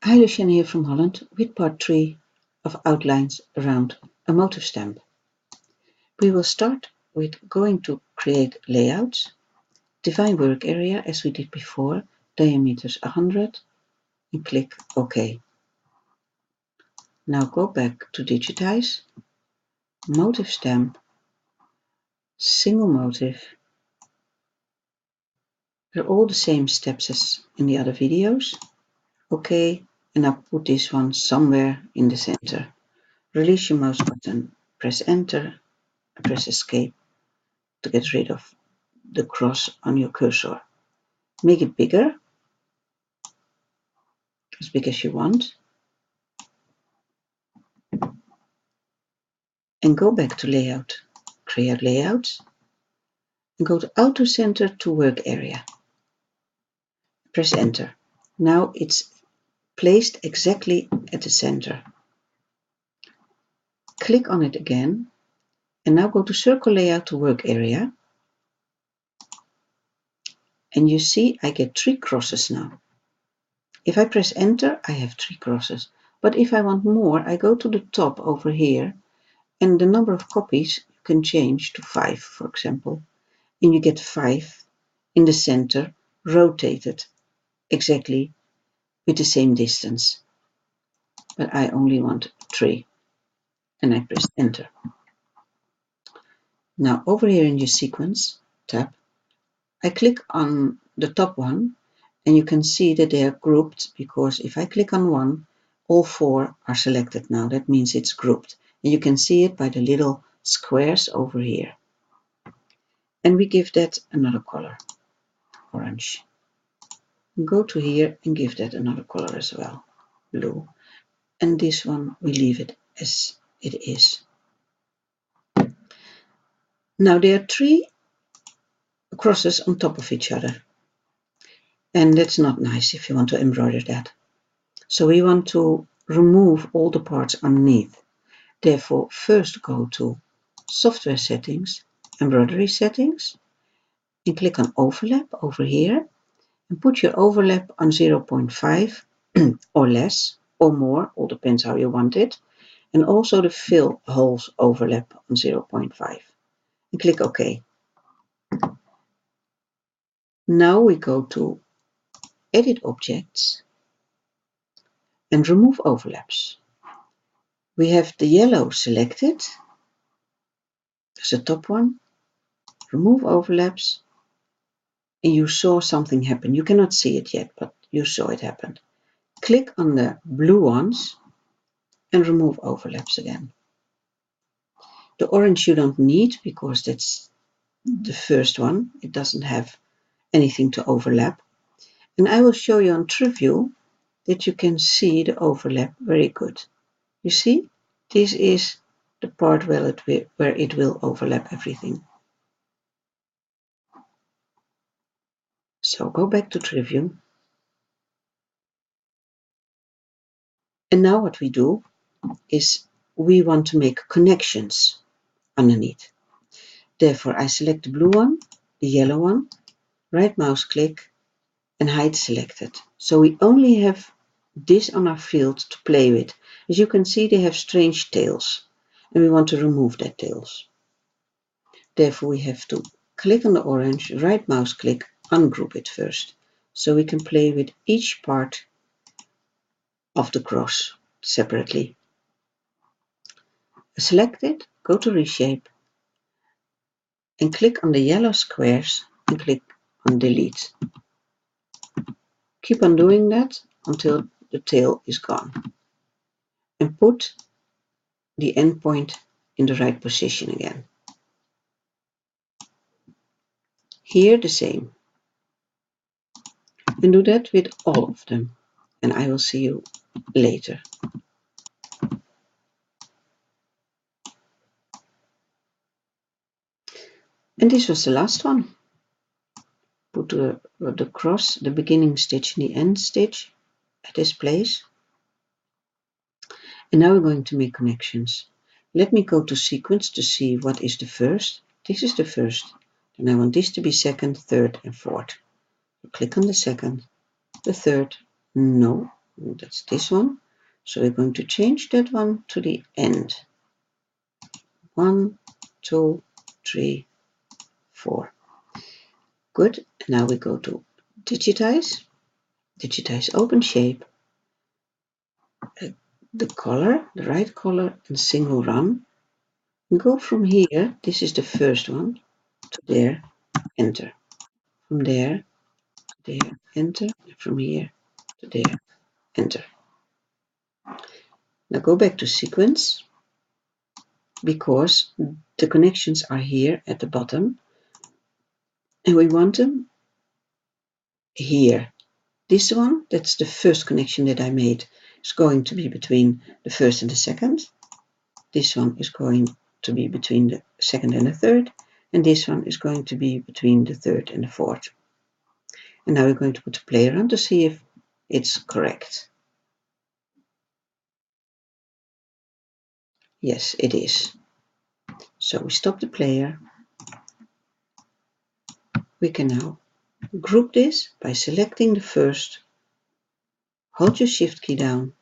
Hi, Lucienne here from Holland with part 3 of outlines around a motif stamp. We will start with going to create layouts, define work area as we did before, diameters 100, and click OK. Now go back to digitize, motif stamp, single motif. They're all the same steps as in the other videos. OK, and now put this one somewhere in the center. Release your mouse button, press enter, press escape to get rid of the cross on your cursor. Make it bigger, as big as you want. And go back to layout, create layouts, and go to auto center to work area. Press enter. Now it's placed exactly at the center. Click on it again, and now go to circle layout to work area. And you see I get 3 crosses now. If I press enter, I have 3 crosses. But if I want more, I go to the top over here, and the number of copies you can change to 5, for example. And you get 5 in the center, rotated exactly with the same distance. But I only want 3. And I press enter. Now over here in your sequence tab, I click on the top one, and you can see that they are grouped, because if I click on one, all 4 are selected now. That means it's grouped. And you can see it by the little squares over here. And we give that another color, orange. Go to here and give that another color as well, blue. And this one, we leave it as it is. Now there are 3 crosses on top of each other. And that's not nice if you want to embroider that. So we want to remove all the parts underneath. Therefore, first go to Software Settings, Embroidery Settings, and click on Overlap over here, and put your overlap on 0.5 or less or more, all depends how you want it, and also the fill holes overlap on 0.5. And click OK. Now we go to Edit Objects and Remove Overlaps. We have the yellow selected. There's the top one. Remove overlaps. And you saw something happen. You cannot see it yet, but you saw it happen. Click on the blue ones and remove overlaps again. The orange you don't need, because that's the first one. It doesn't have anything to overlap. And I will show you on TrueView that you can see the overlap very good. You see, this is the part where it will overlap everything. So go back to TrueView. And now what we do is we want to make connections underneath. Therefore, I select the blue one, the yellow one, right mouse click, and hide selected. So we only have this on our field to play with. As you can see, they have strange tails, and we want to remove that tails. Therefore, we have to click on the orange, right mouse click, ungroup it first, so we can play with each part of the cross separately. Select it, go to reshape, and click on the yellow squares and click on delete. Keep on doing that until the tail is gone. And put the end point in the right position again. Here the same. And do that with all of them. And I will see you later. And this was the last one. Put the cross, the beginning stitch and the end stitch at this place. And now we're going to make connections. Let me go to sequence to see what is the first. This is the first. And I want this to be second, third, and fourth. Click on the second, the third, no, That's this one. So we're going to change that one to the end. 1, 2, 3, 4. Good. Now we go to digitize. Digitize open shape. The color, the right color, and single run. And go from here, this is the first one, to there, enter. From there, to there, enter. From here to there, enter. Now go back to sequence, because the connections are here at the bottom, and we want them here. This one, that's the first connection that I made, is going to be between the first and the second. This one is going to be between the second and the third, and this one is going to be between the third and the fourth. And now we're going to put the player on to see if it's correct. Yes, it is. So we stop the player. We can now group this by selecting the first, hold your shift key down,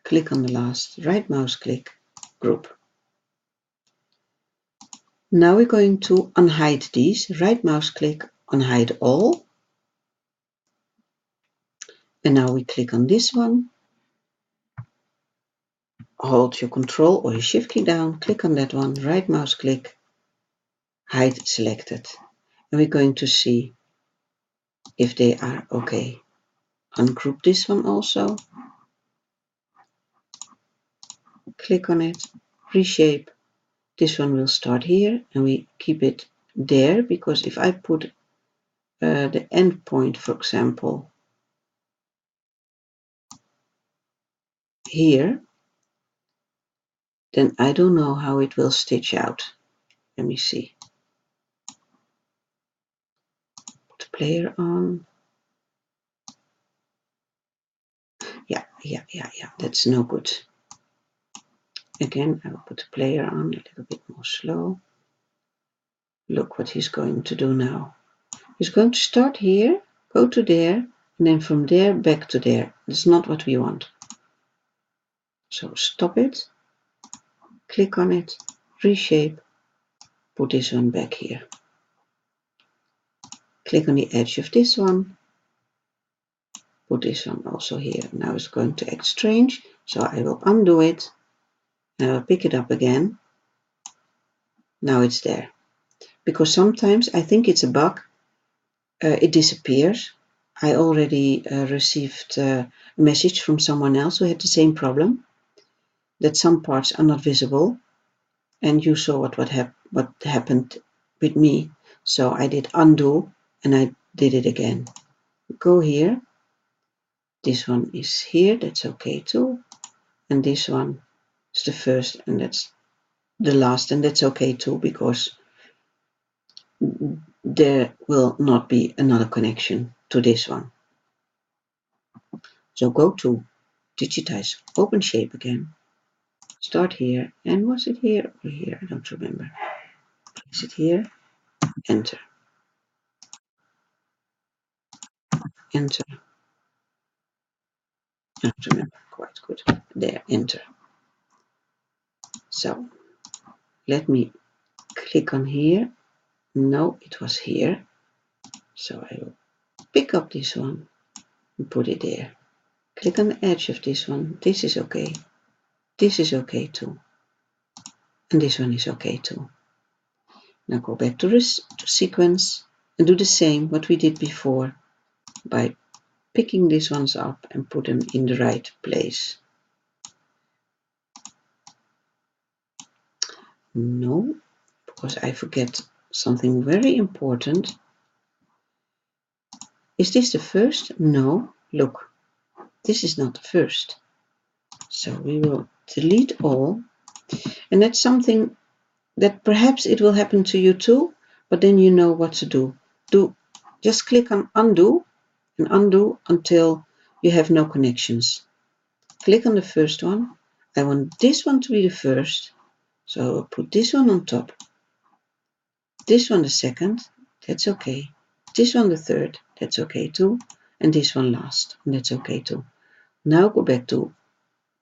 click on the last, right mouse click, group. Now we're going to unhide these, right mouse click, unhide all. And now we click on this one, hold your control or your shift key down, click on that one, right mouse click, hide selected. And we're going to see if they are okay. Ungroup this one also, click on it, reshape. This one will start here and we keep it there, because if I put the end point, for example, here, then I don't know how it will stitch out. Let me see. Put the player on. Yeah, that's no good. Again, I will put the player on a little bit more slow. Look what he's going to do now. He's going to start here, go to there, and then from there back to there. That's not what we want. So stop it, click on it, reshape, put this one back here. Click on the edge of this one, put this one also here. Now it's going to act strange, so I will undo it, and I will pick it up again. Now it's there. Because sometimes I think it's a bug, it disappears. I already received a message from someone else who had the same problem, that some parts are not visible, and you saw what happened with me. So I did undo and I did it again. Go here. This one is here, that's okay too. And this one is the first and that's the last, and that's okay too, because there will not be another connection to this one. So go to digitize open shape again. Start here, and was it here or here? I don't remember. Place it here, enter. Enter. I don't remember quite good. There, enter. So let me click on here. No, it was here. So I will pick up this one and put it there. Click on the edge of this one. This is okay. This is okay too. And this one is okay too. Now go back to sequence and do the same what we did before by picking these ones up and put them in the right place. No, because I forget something very important. Is this the first? No, look, this is not the first. So we will delete all, and that's something that perhaps it will happen to you too, but then you know what to do. Just click on undo and undo until you have no connections. Click on the first one. I want this one to be the first, so I'll put this one on top. This one the second, that's okay. This one the third, that's okay too. And this one last, and that's okay too. Now go back to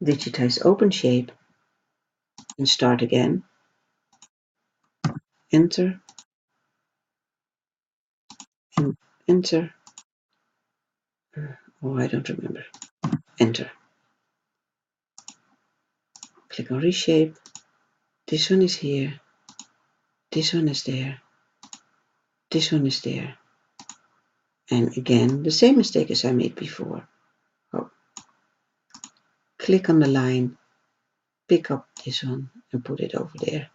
digitize open shape and start again. Enter and enter. Oh, I don't remember. Enter. Click on reshape. This one is here. This one is there. This one is there. And again, the same mistake as I made before. Oh. Click on the line, pick up this one and put it over there.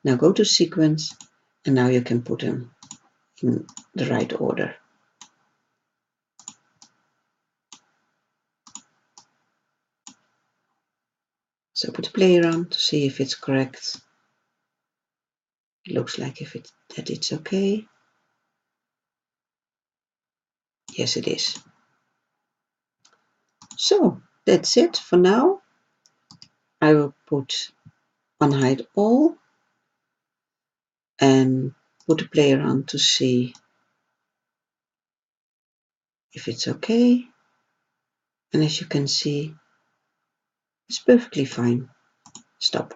Now go to sequence, and now you can put them in the right order. So put the player on to see if it's correct. It looks like that it's okay. Yes, it is. So that's it for now. I will put unhide all and put the player on to see if it's okay. And as you can see, it's perfectly fine. Stop.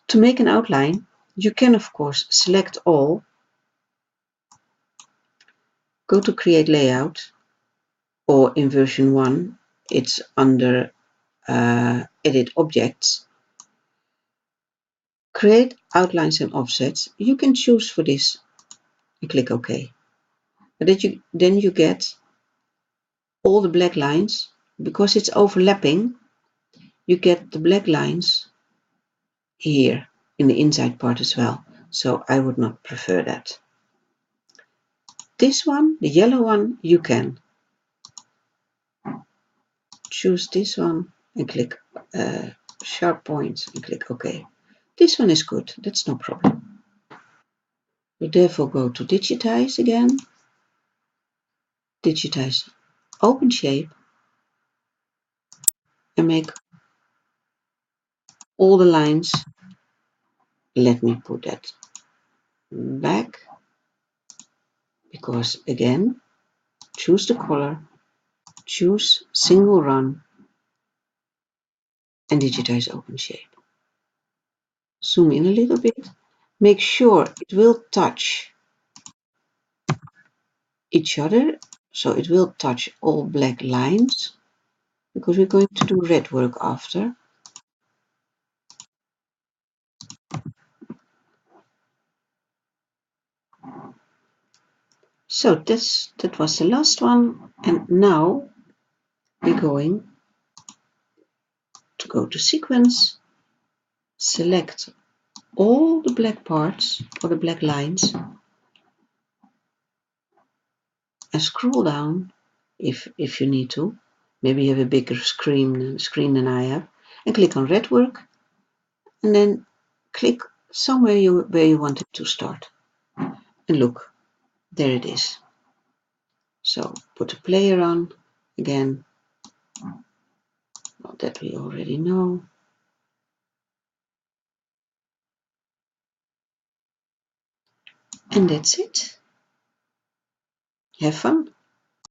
To make an outline, you can of course select all, go to create layout, or in version 1 it's under edit objects, create outlines and offsets. You can choose for this and click OK. But then you get all the black lines. Because it's overlapping, you get the black lines here in the inside part as well. So I would not prefer that. This one, the yellow one, you can choose this one and click sharp points and click OK. This one is good, that's no problem. We therefore go to digitize again, digitize open shape, and make all the lines. Let me put that back, because again, choose the color, choose single run, and digitize open shape. Zoom in a little bit, make sure it will touch each other, so it will touch all black lines, because we're going to do red work after. So that was the last one, and now we're going to go to sequence, select all the black parts or the black lines, and scroll down if you need to. Maybe you have a bigger screen than I have, and click on red work, and then click somewhere where you want it to start. And look, there it is. So put the player on again. Well, that we already know. And that's it. Have fun.